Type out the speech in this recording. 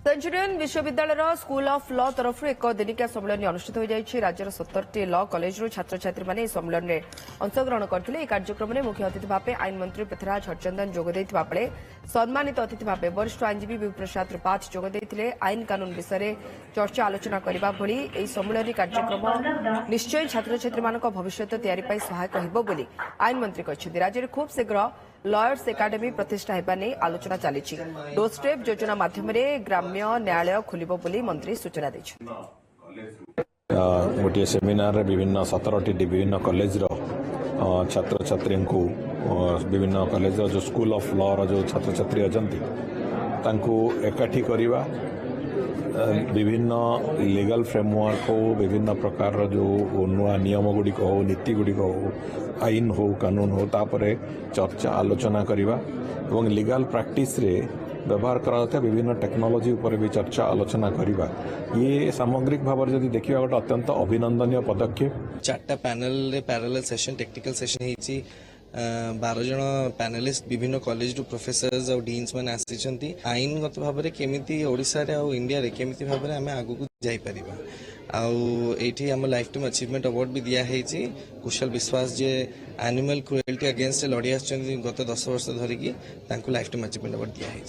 Centurion विश्वविद्यालय school of law तरफ एक दिनिकिया सम्मेलन अनुष्ठित हो जाएगी। राज्यर 17टी लॉ कॉलेज छात्र छात्री मैंने सम्मेलन में अंशग्रहण करते। कार्यक्रम में मुख्य अतिथि भाव आईन मंत्री पृथ्वीराज हरचंदन जोगदे बेले सम्मानित अतिथि भाव वरिष्ठ आईनजीवी विप्रसाद त्रिपाठी जोगदे। आईन कानून विषय चर्चा आलोचना करने भली सम्मेलन कार्यक्रम निश्चय छात्र छात्री मान भविष्य तैयारी सहायक होगी आईन मंत्री कहते। राज्य में खूब शीघ्र लॉयर्स एकाडेमी प्रतिष्ठा होगा नहीं आलोचना चली। डोर स्टेप योजना माध्यम ग्राम्य न्यायालय खोलिबो बोली मंत्री सूचना दैछथि। गोटे सेमिनार विभिन्न 17टी विभिन्न कॉलेज छात्र छात्री को विभिन्न कॉलेज जो स्कूल ऑफ लॉ जो छात्र छात्री अच्छा एकाठी करवा विभिन्न लीगल फ्रेमवर्क हो विभिन्न प्रकार जो नुआ नियम गुड़िक हो नीति गुड़िक हो आईन हो कानून हो तापरे चर्चा आलोचना करवा एवं लीगल प्रैक्टिस रे व्यवहार करा विभिन्न टेक्नोलोजी उपर भी चर्चा आलोचना करवा। ये सामग्रिक भाव में देखा गोटे अत्यंत अभिनंदनीय पदक्षेप। 4टा panel parallel session technical session होती 12 जन पैनलिस्ट विभिन्न कॉलेज रु प्रोफेसर्स और डीन्स मैंने आसी आईनगत भाव में केमिति ओडिशा रे और इंडिया रे केमिति भाव में आमे आगु जाई परिबा आउठी आम लाइफ टाइम अचीवमेंट अवार्ड भी दिया है। कुशल विश्वास जे एनिमल क्रुएल्टी अगेंस्ट लड़ी आस गत 10 वर्ष धरिकी लाइफ टाइम अचीवमेंट अवार्ड दिया है।